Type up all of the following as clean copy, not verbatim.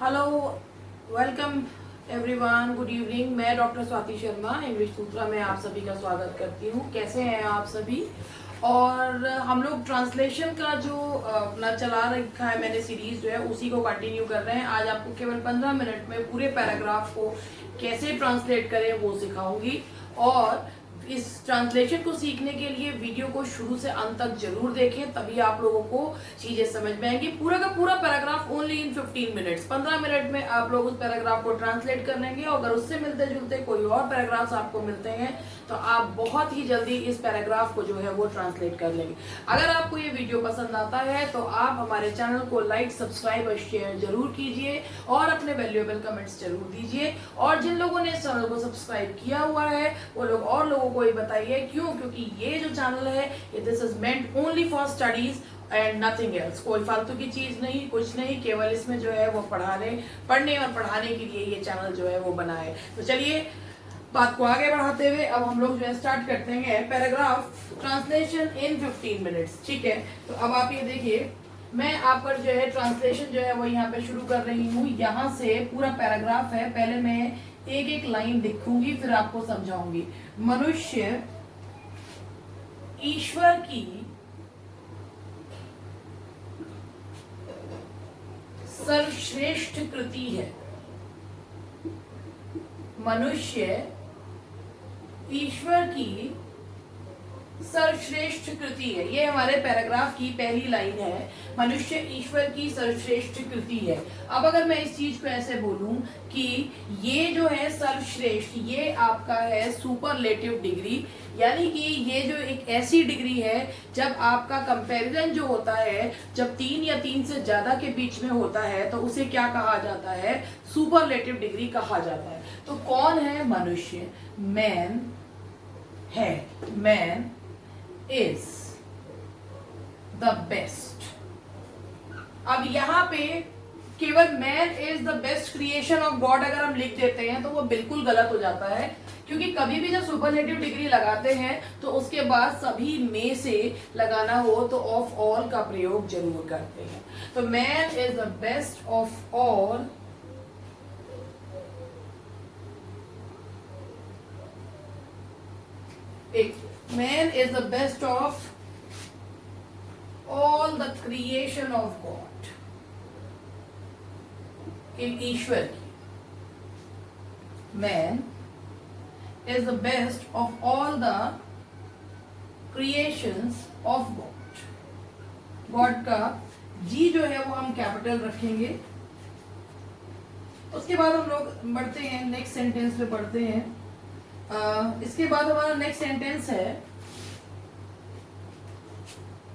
Hello, welcome everyone, good evening. मैं doctor Swati Sharma English सूत्रा में आप सभी का स्वागत करती हूँ। कैसे हैं आप सभी? और हम लोग ट्रांसलेशन का जो अपना चला रखा है, मैंने सीरीज जो है उसी को कंटिन्यू कर रहे हैं। आज आपको केवल 15 मिनट में पूरे पैराग्राफ को कैसे ट्रांसलेट करें वो सिखाऊंगी। और इस ट्रांसलेशन को सीखने के लिए वीडियो को शुरू से अंत तक जरूर देखें, तभी आप लोगों को चीजें समझ में आएंगी। पूरा का पूरा paragraph only in 15 minutes, 15 minute में आप लोग उस पैराग्राफ को ट्रांसलेट कर लेंगे। अगर उससे मिलते जुलते कोई और पैराग्राफ्स आपको मिलते हैं तो आप बहुत ही जल्दी इस पैराग्राफ को जो है वो ट्रांसलेट कर लेंगे। अगर आपको ये वीडियो पसंद आता है तो आप हमारे चैनल को लाइक, सब्सक्राइब और शेयर जरूर कीजिए और अपने वैल्यूएबल कमेंट्स जरूर दीजिए। और जिन लोगों ने इस चैनल को सब्सक्राइब किया हुआ है वो लोग और लोगों को ही बताइए। क्यों? क्योंकि ये जो चैनल है this is meant only for studies and nothing else. कोई फालतू की चीज नहीं, कुछ नहीं, केवल इसमें जो है वो पढ़ने और पढ़ाने के लिए ये चैनल जो है वो बना है। तो चलिए बात को आगे बढ़ाते हुए अब हम लोग जो है स्टार्ट करते हैं पैराग्राफ ट्रांसलेशन इन 15 मिनट्स। ठीक है, तो अब आप ये देखिए, मैं आप पर जो है ट्रांसलेशन जो है वो यहाँ पे शुरू कर रही हूँ। यहाँ से पूरा पैराग्राफ है, पहले मैं एक एक लाइन लिखूंगी फिर आपको समझाऊंगी। मनुष्य ईश्वर की सर्वश्रेष्ठ कृति है। मनुष्य ईश्वर की सर्वश्रेष्ठ कृति है। ये हमारे पैराग्राफ की पहली लाइन है, मनुष्य ईश्वर की सर्वश्रेष्ठ कृति है। अब अगर मैं इस चीज को ऐसे बोलूं कि ये जो है सर्वश्रेष्ठ, ये आपका है सुपरलेटिव डिग्री, यानी कि ये जो एक ऐसी डिग्री है जब आपका कंपैरिजन जो होता है, जब 3 या 3 से ज्यादा के बीच में होता है तो उसे क्या कहा जाता है? सुपरलेटिव डिग्री कहा जाता है। तो कौन है? मनुष्य, मैन है, मैन इज द बेस्ट। अब यहाँ पे केवल man is the best creation of God अगर हम लिख देते हैं तो वो बिल्कुल गलत हो जाता है, क्योंकि कभी भी जब सुपरलेटिव डिग्री लगाते हैं तो उसके बाद सभी में से लगाना हो तो ऑफ ऑल का प्रयोग जरूर करते हैं। तो man is the best of all man is the best of all the creation of God। in ईश्वर की man is the best of all the creations of God। God का जी जो है वो हम कैपिटल रखेंगे। उसके बाद हम लोग बढ़ते हैं नेक्स्ट सेंटेंस पे बढ़ते हैं। इसके बाद हमारा नेक्स्ट सेंटेंस है,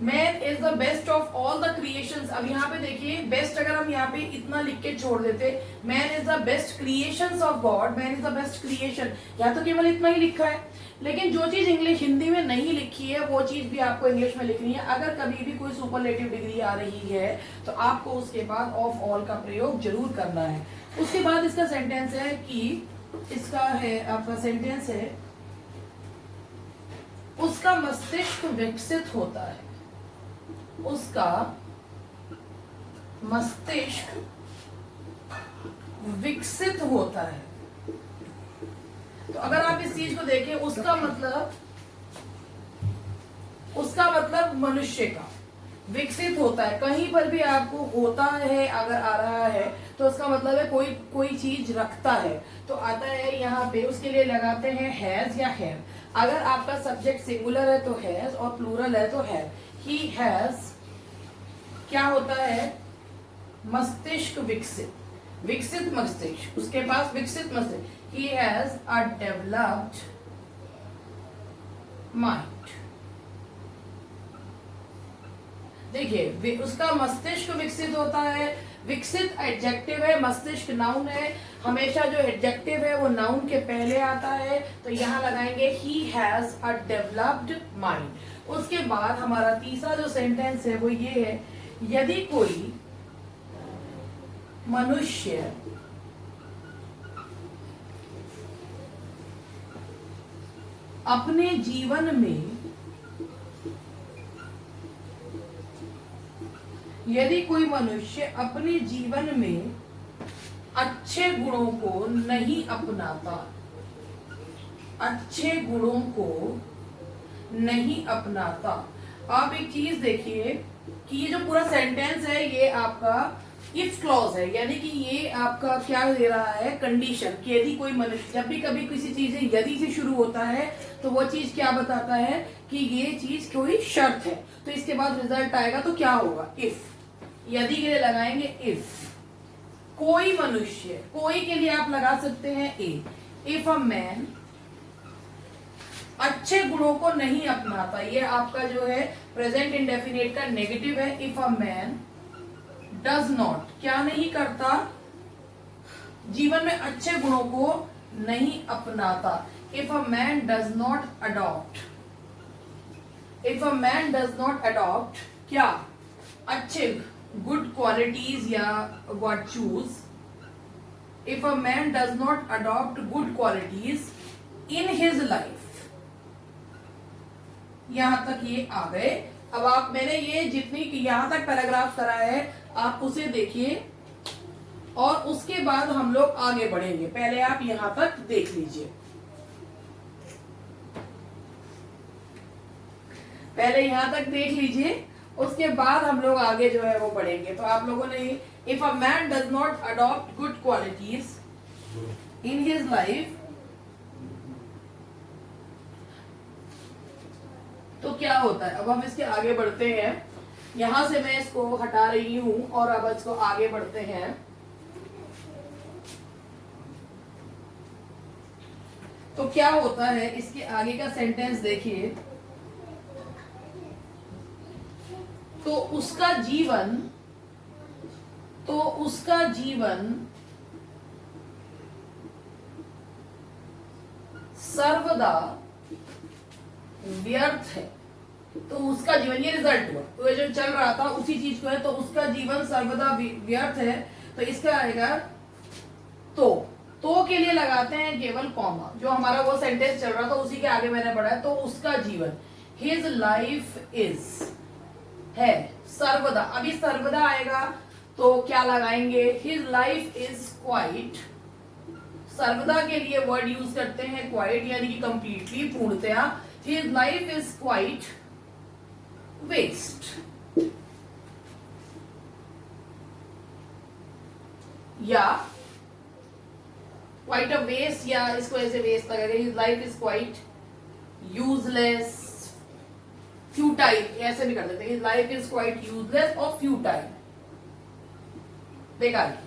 man is the best of all the creations. अब यहाँ पे देखिए, बेस्ट अगर हम यहाँ पे इतना लिख के छोड़ देते, man is the best creations of God, man is the best creation, या तो केवल इतना ही लिखा है। लेकिन जो चीज इंग्लिश हिंदी में नहीं लिखी है वो चीज भी आपको इंग्लिश में लिखनी है। अगर कभी भी कोई सुपरलेटिव डिग्री आ रही है तो आपको उसके बाद ऑफ ऑल का प्रयोग जरूर करना है। उसके बाद इसका सेंटेंस है कि इसका है आपका सेंटेंस है, उसका मस्तिष्क विकसित होता है। उसका मस्तिष्क विकसित होता है। तो अगर आप इस चीज को देखें, उसका मतलब मनुष्य का विकसित होता है। कहीं पर भी आपको होता है अगर आ रहा है तो उसका मतलब है कोई चीज रखता है, तो आता है यहाँ पे, उसके लिए लगाते हैं हैज या हैव। अगर आपका सब्जेक्ट सिंगुलर है तो हैज और प्लूरल है तो हैव। ही हैज क्या होता है? मस्तिष्क विकसित, विकसित मस्तिष्क, उसके पास विकसित मस्तिष्क। He has a developed mind. देखिए, उसका मस्तिष्क विकसित होता है। विकसित एडजेक्टिव है, मस्तिष्क नाउन है। हमेशा जो एडजेक्टिव है वो नाउन के पहले आता है, तो यहाँ लगाएंगे he has a developed mind. उसके बाद हमारा तीसरा जो सेंटेंस है वो ये है, यदि कोई मनुष्य अपने जीवन में, यदि कोई मनुष्य अपने जीवन में अच्छे गुणों को नहीं अपनाता, अच्छे गुणों को नहीं अपनाता। आप एक चीज देखिए कि ये जो पूरा सेंटेंस है ये आपका इफ क्लॉज है, यानी कि ये आपका क्या दे रहा है, कंडीशन कि यदि कोई मनुष्य, जब भी कभी किसी चीज यदि से शुरू होता है तो वो चीज क्या बताता है कि ये चीज कोई शर्त है, तो इसके बाद रिजल्ट आएगा तो क्या होगा, इफ। यदि के लिए लगाएंगे इफ, कोई मनुष्य, कोई के लिए आप लगा सकते हैं ए, इफ अ मैन अच्छे गुणों को नहीं अपनाता, ये आपका जो है प्रेजेंट इंडेफिनिट का नेगेटिव है। If a man does not, क्या नहीं करता, जीवन में अच्छे गुणों को नहीं अपनाता। If a man does not adopt, if a man does not adopt क्या, अच्छे गुड क्वालिटीज या virtues, if a man does not adopt good qualities in his life. यहां तक ये आ गए। अब आप, मैंने ये जितनी यहां तक पैराग्राफ करा है आप उसे देखिए और उसके बाद हम लोग आगे बढ़ेंगे। पहले आप यहां तक देख लीजिए, पहले यहां तक देख लीजिए, उसके बाद हम लोग आगे जो है वो बढ़ेंगे। तो आप लोगों ने, if a man does not adopt good qualities in his life, तो क्या होता है। अब हम इसके आगे बढ़ते हैं, यहां से मैं इसको हटा रही हूं और अब इसको आगे बढ़ते हैं। तो क्या होता है, इसके आगे का सेंटेंस देखिए, तो उसका जीवन, तो उसका जीवन सर्वदा व्यर्थ है। तो उसका जीवन, ये रिजल्ट हुआ, तो ये जो चल रहा था उसी चीज को है, तो उसका जीवन सर्वदा व्यर्थ है। तो इसका आएगा तो के लिए लगाते हैं केवल कॉमा, जो हमारा वो सेंटेंस चल रहा था उसी के आगे मैंने पढ़ा है। तो उसका जीवन, हिज लाइफ इज, है सर्वदा, अभी सर्वदा आएगा तो क्या लगाएंगे, हिज लाइफ इज क्वाइट। सर्वदा के लिए वर्ड यूज करते हैं क्वाइट, यानी कि कंप्लीटली, पूर्णतया। His life is quite waste, या क्वाइट अ वेस्ट, या इसको ऐसे वेस्ट लगेगा, his life is quite useless, futile, ऐसे भी कर देते हैं, his life is quite useless और फ्यूटाइल, बेकार।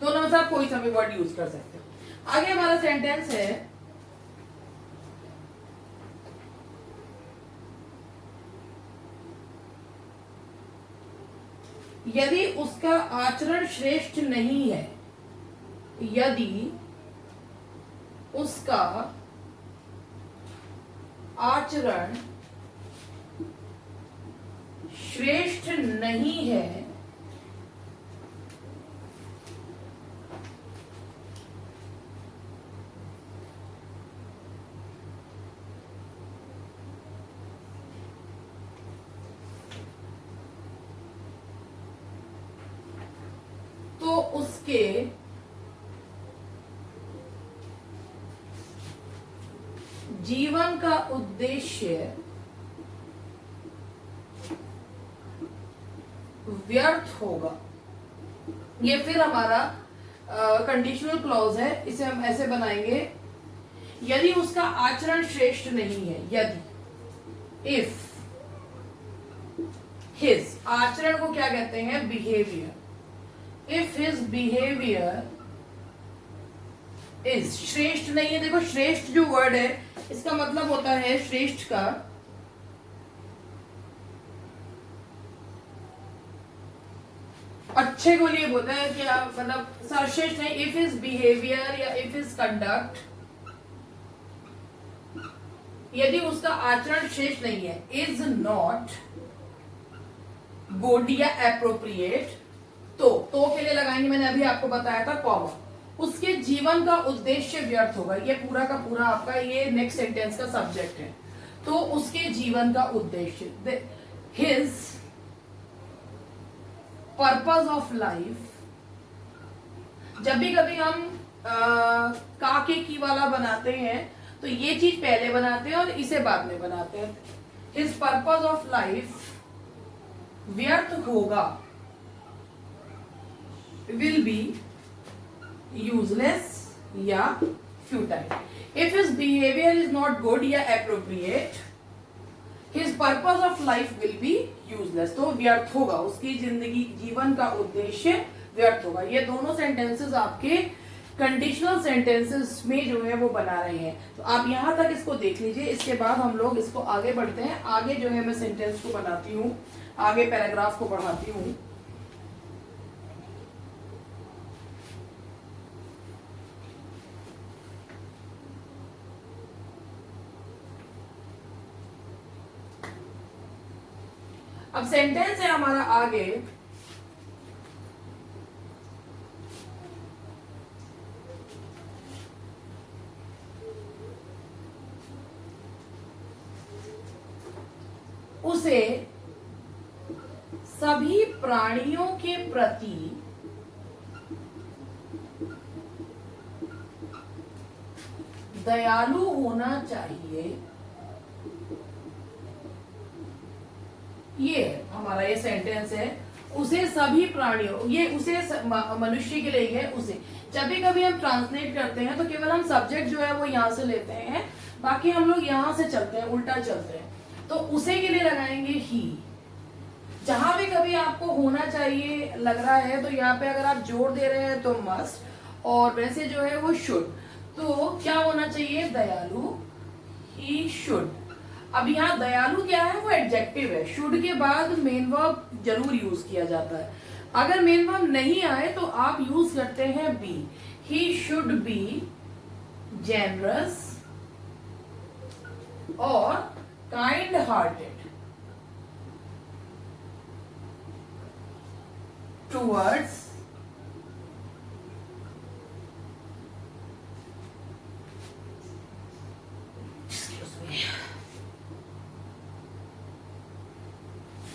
दोनों में से आप कोई सा भी वर्ड यूज कर सकते हैं। आगे हमारा सेंटेंस है, यदि उसका आचरण श्रेष्ठ नहीं है, यदि उसका आचरण श्रेष्ठ नहीं है, तो उसके जीवन का उद्देश्य व्यर्थ होगा। ये फिर हमारा कंडीशनल क्लॉज है, इसे हम ऐसे बनाएंगे, यदि उसका आचरण श्रेष्ठ नहीं है, यदि, इफ हिज, आचरण को क्या कहते हैं, behaviour, if his behaviour is, श्रेष्ठ नहीं है। देखो श्रेष्ठ जो वर्ड है इसका मतलब होता है, श्रेष्ठ का अच्छे को लिए बोलते हैं, क्या मतलब सर्वश्रेष्ठ नहीं। इफ हिज बिहेवियर या इफ हिज कंडक्ट, यदि उसका आचरण श्रेष्ठ नहीं है, इज नॉट गुड या एप्रोप्रिएट, तो के लिए लगाएंगे, मैंने अभी आपको बताया था कॉमा, उसके जीवन का उद्देश्य व्यर्थ होगा। ये पूरा का पूरा आपका ये नेक्स्ट सेंटेंस का सब्जेक्ट है। तो उसके जीवन का उद्देश्य, हिज पर्पस ऑफ लाइफ, जब भी कभी हम काके की वाला बनाते हैं तो ये चीज पहले बनाते हैं और इसे बाद में बनाते हैं। हिज पर्पज ऑफ लाइफ व्यर्थ होगा, विल बी यूजलेस या futile. If his behaviour is not good या appropriate, his purpose of life will be useless. तो व्यर्थ होगा, उसकी जिंदगी जीवन का उद्देश्य व्यर्थ होगा। ये दोनों सेंटेंसेस आपके कंडीशनल सेंटेंसेस में जो है वो बना रहे हैं। तो आप यहां तक इसको देख लीजिए, इसके बाद हम लोग इसको आगे बढ़ते हैं। आगे जो है मैं सेंटेंस को बनाती हूँ, आगे पैराग्राफ को पढ़ाती हूँ। अब सेंटेंस है हमारा आगे, उसे सभी प्राणियों के प्रति दयालु होना चाहिए। ये हमारा ये सेंटेंस है, उसे सभी प्राणियों, ये उसे मनुष्य के लिए है उसे। जब भी कभी हम ट्रांसलेट करते हैं तो केवल हम सब्जेक्ट जो है वो यहां से लेते हैं, बाकी हम लोग यहां से चलते हैं, उल्टा चलते हैं। तो उसे के लिए लगाएंगे ही। जहां भी कभी आपको होना चाहिए लग रहा है तो यहाँ पे अगर आप जोड़ दे रहे हैं तो मस्ट, और वैसे जो है वो शुड। तो क्या होना चाहिए? दयालु, ही शुड। अब यहाँ दयालु क्या है? वो एडजेक्टिव है। शुड के बाद मेन वर्ब जरूर यूज किया जाता है। अगर मेन वर्ब नहीं आए तो आप यूज करते हैं be. He should be generous और kind hearted towards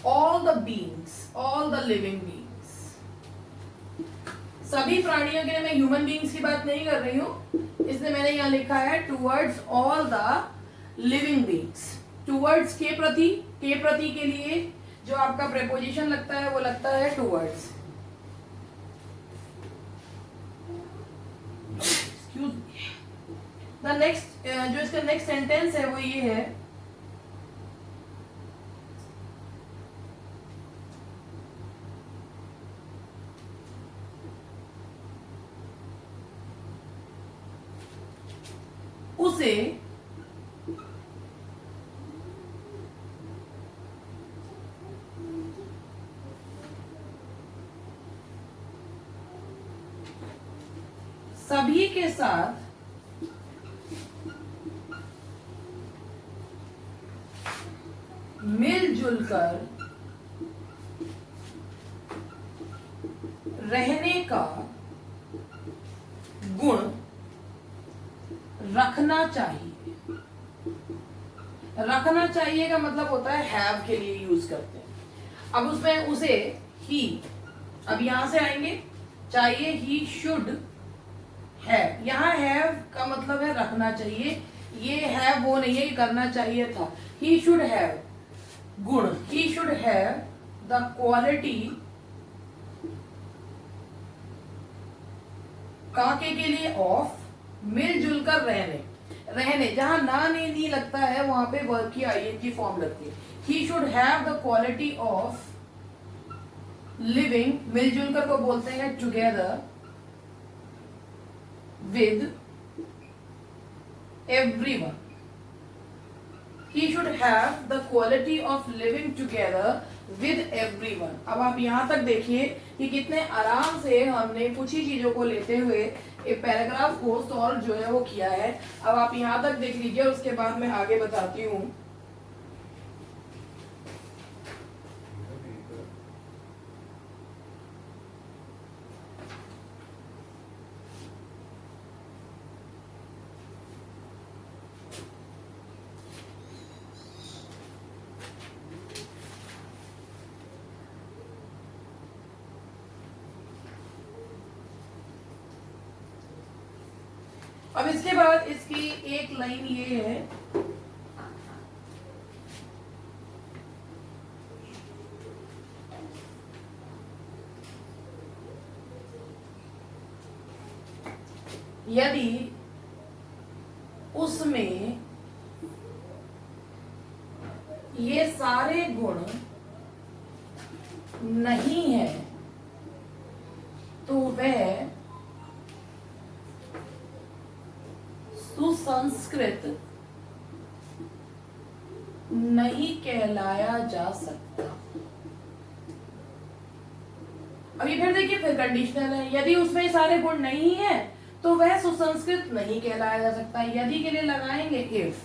all the beings, all the living beings। सभी प्राणियों के लिए मैं ह्यूमन बींग्स की बात नहीं कर रही हूं, इसलिए मैंने यहां लिखा है towards all the living beings. Towards के प्रति, के प्रति के लिए जो आपका प्रेपोजिशन लगता है वो लगता है टूवर्ड्स। द नेक्स्ट जो इसका नेक्स्ट सेंटेंस है वो ये है, उसे सभी के साथ मिलजुल कर रहने का गुण रखना चाहिए। रखना चाहिए का मतलब होता है हैव के लिए यूज करते हैं। अब उसमें उसे ही, अब यहां से आएंगे, चाहिए ही शुड हैव। यहां हैव का मतलब है रखना चाहिए, ये हैव वो नहीं है कि करना चाहिए था। ही शुड हैव गुण, he should have the quality, काके के लिए ऑफ, मिलजुल कर रहने। रहने जहां ना नहीं लगता है वहां पे वर्ब की आईएनजी फॉर्म लगती है। He should have the quality of living, मिलजुल कर को बोलते हैं together with everyone. He should have the quality of living together with everyone। अब आप यहाँ तक देखिए कि कितने आराम से हमने कुछ ही चीजों को लेते हुए एक पैराग्राफ को सॉल्व जो है वो किया है। अब आप यहाँ तक देख लीजिए, उसके बाद मैं आगे बताती हूँ। अब इसके बाद इसकी एक लाइन ये है, यदि उसमें ये सारे गुण नहीं है तो वह सुसंस्कृत नहीं कहलाया जा सकता। अभी फिर देखिए, फिर कंडीशनल है, यदि उसमें सारे गुण नहीं है तो वह सुसंस्कृत नहीं कहलाया जा सकता। यदि के लिए लगाएंगे इफ,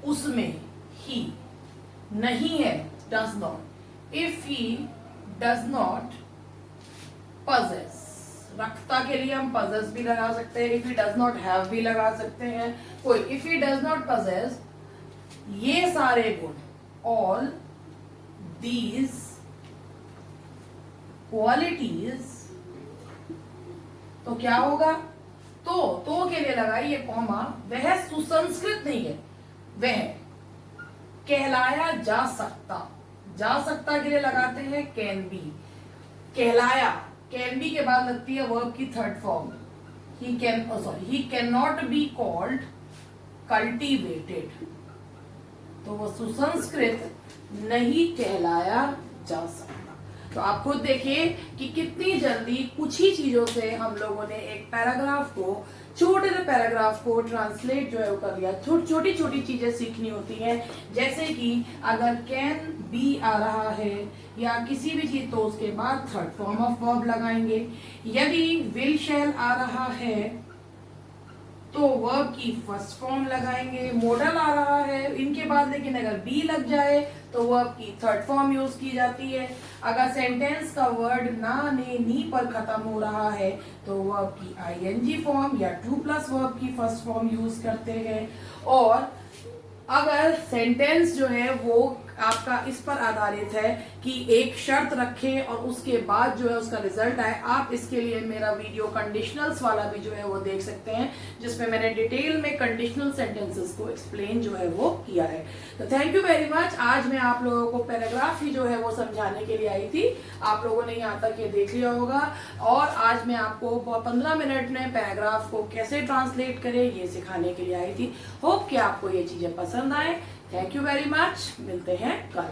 उसमें ही नहीं है, does not, if he does not possess, रखता के लिए हम possess भी लगा सकते हैं, if he does not have भी लगा सकते हैं कोई, if he does not possess ये सारे गुण, all these qualities, तो क्या होगा, तो के लिए लगाइए कॉमा, वह सुसंस्कृत नहीं है, वह कहलाया जा सकता, जा सकता के लिए लगाते हैं कैन बी, कहलाया, कैन बी के बाद लगती है वर्ब की third form, he can not be called cultivated, तो वो सुसंस्कृत नहीं कहलाया जा सकता। तो आप खुद देखिए कि कितनी जल्दी कुछ ही चीजों से हम लोगों ने एक पैराग्राफ को, छोटे से पैराग्राफ को ट्रांसलेट जो है वो कर लिया। छोटी छोटी चीजें सीखनी होती हैं, जैसे कि अगर कैन बी आ रहा है या किसी भी चीज, तो उसके बाद थर्ड फॉर्म ऑफ वर्ब लगाएंगे। यदि विल शैल आ रहा है तो वर्ब की फर्स्ट फॉर्म लगाएंगे। मॉडल आ रहा है इनके बाद, लेकिन अगर बी लग जाए तो वर्ब की थर्ड फॉर्म यूज की जाती है। अगर सेंटेंस का वर्ड ना, ने, नी पर खत्म हो रहा है तो वर्ब की आईएनजी फॉर्म या टू प्लस वर्ब की फर्स्ट फॉर्म यूज करते हैं। और अगर सेंटेंस जो है वो आपका इस पर आधारित है कि एक शर्त रखें और उसके बाद जो है उसका रिजल्ट आए, आप इसके लिए मेरा वीडियो कंडीशनल्स वाला भी जो है वो देख सकते हैं, जिसमें मैंने डिटेल में कंडीशनल सेंटेंसेस को एक्सप्लेन जो है वो किया है। तो थैंक यू वेरी मच। आज मैं आप लोगों को पैराग्राफ ही जो है वो समझाने के लिए आई थी, आप लोगों ने यहाँ तक ये देख लिया होगा। और आज मैं आपको 15 मिनट में पैराग्राफ को कैसे ट्रांसलेट करें ये सिखाने के लिए आई थी। होप कि आपको ये चीजें पसंद आए। थैंक यू वेरी मच, मिलते हैं कल।